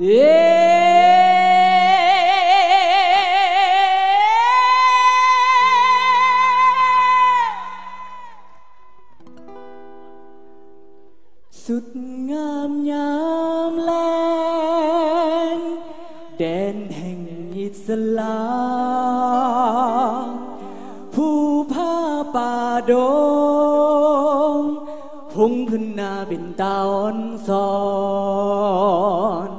เย้สุดงามยามแลงแดนแห่งอิสลามผู้ผ้าป่าดงพงขึ้นนาเป็นตาอ่อนสอน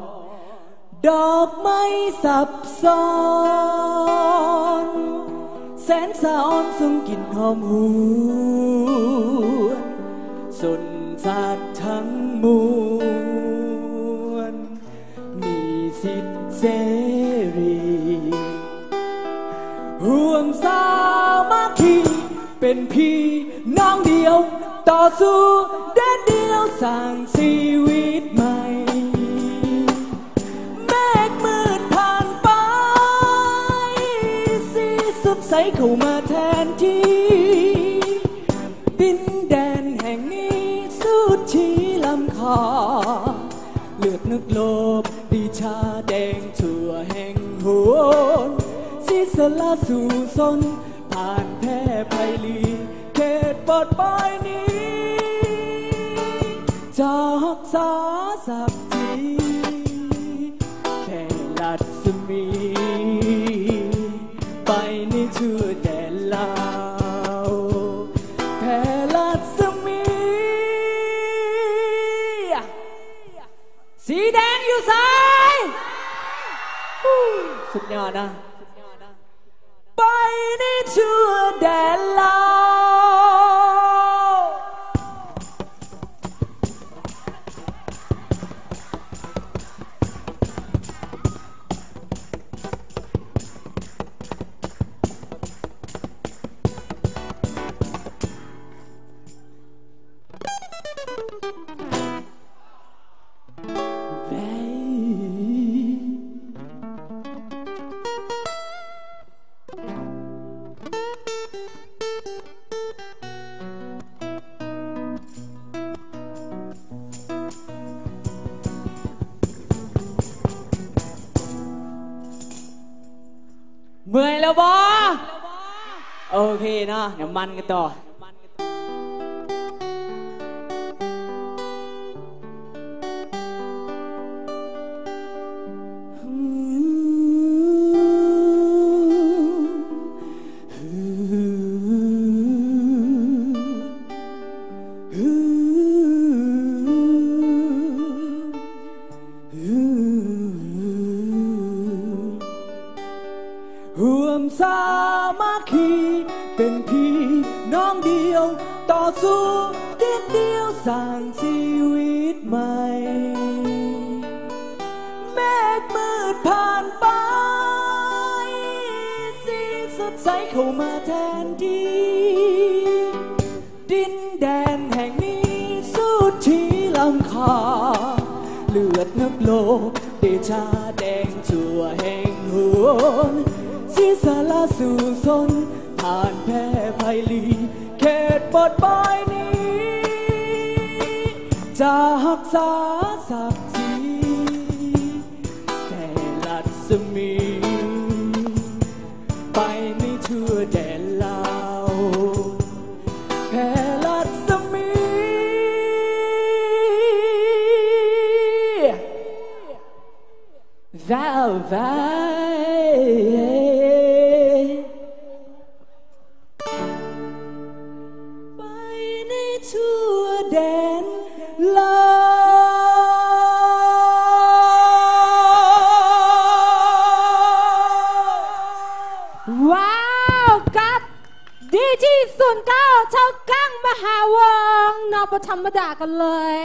ดอกไม้สับซ้อนแสนสะอ้อนส่งกลิ่นหอมหวนสนสัตว์ทั้งมวลมีสิทธิเสรีร่วมสามัคคีเป็นพี่น้องเดียวต่อสู้เดินเดียวสร้างชีวิตใหม่เมฆมืดผ่านไปสีสดใสเข้ามาแทนที่ดินแดนแห่งนี้สุดชีลำคอเลือดนึกโลบดีชาแดงทั่วแห่งโหนศิษลาสู่สนผ่านแพร่ไพลีเขตปลอดปลายนี้จากษาศักดิ์ศรีแผ่ลัดสมีไปในชื่อแดนลาวแผ่ลัดสมีสีแดงอยู่ซ้ายสุดยอดนะไปในชื่อแดนลาวเมื่อยแล้วบอโอเคเนาะเดี๋ยวมันกันต่อร่วมสามัคคีเป็นพี่น้องเดียวต่อสู้เดียวสร้างชีวิตใหม่เมฆมืดผ่านไปสีสดใสเข้ามาแทนที่ดินแดนแห่งนี้สุดชีลำคาเลือดนักโลกเดชาแดงชั่วแห่งหัวศิษลาสู่สนผ่านแพร่ไพลีเขตปลอดปลายนี้จากษาศักดิ์ศรีแต่ลัดสมีไปในชั่วแดนลาวแผ่ลัดสมีทั่วแดนลาวว้าวกับดีจี09ชาวกั้งมหาวงนอปธรรมดากันเลย